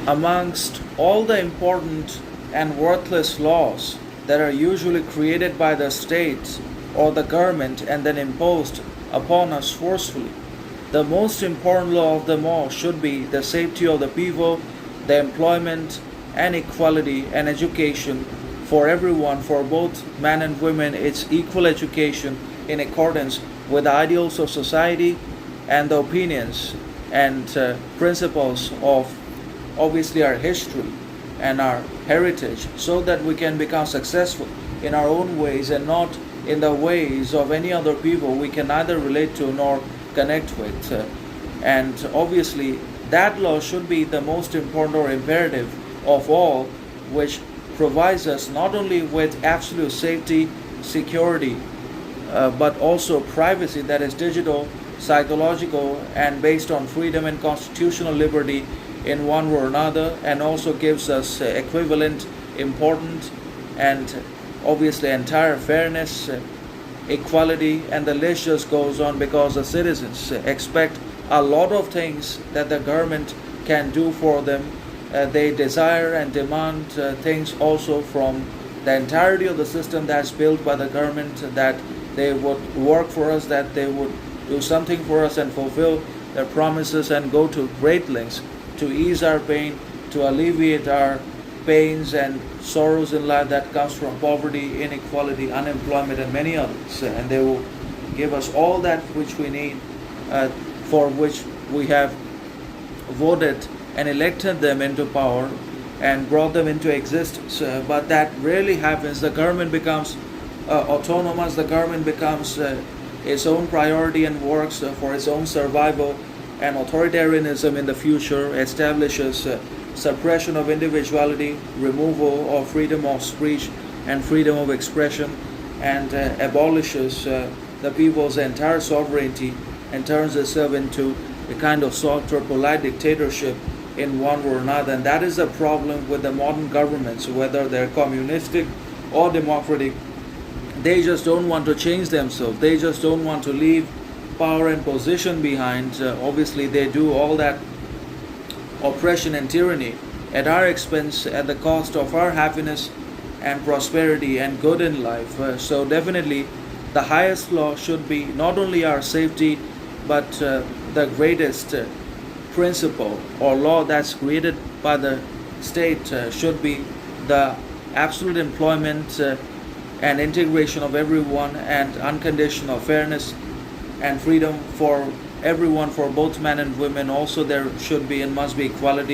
Amongst all the important and worthless laws that are usually created by the state or the government and then imposed upon us forcefully, the most important law of them all should be the safety of the people, the employment and equality and education for everyone, for both men and women. It's equal education in accordance with the ideals of society and the opinions and principles of obviously our history and our heritage, so that we can become successful in our own ways and not in the ways of any other people we can neither relate to nor connect with. And obviously, that law should be the most important or imperative of all, which provides us not only with absolute safety, security, but also privacy, that is digital, psychological, and based on freedom and constitutional liberty in one way or another, and also gives us equivalent, important, and obviously entire fairness, equality, and the list just goes on, because the citizens expect a lot of things that the government can do for them. They desire and demand things also from the entirety of the system that's built by the government, that they would work for us, that they would do something for us and fulfill their promises and go to great lengths to ease our pain, to alleviate our pains and sorrows in life that comes from poverty, inequality, unemployment, and many others. And they will give us all that which we need, for which we have voted and elected them into power and brought them into existence. But that rarely happens. The government becomes autonomous, the government becomes its own priority and works for its own survival, and authoritarianism in the future establishes suppression of individuality, removal of freedom of speech and freedom of expression, and abolishes the people's entire sovereignty and turns itself into a kind of soft or polite dictatorship in one way or another. And that is the problem with the modern governments, whether they're communistic or democratic. They just don't want to change themselves. They just don't want to leave power and position behind. Obviously, they do all that oppression and tyranny at our expense, at the cost of our happiness and prosperity and good in life. So definitely, the highest law should be not only our safety, but the greatest principle or law that's created by the state should be the absolute employment and integration of everyone, and unconditional fairness and freedom for everyone, for both men and women. Also, there should be and must be equality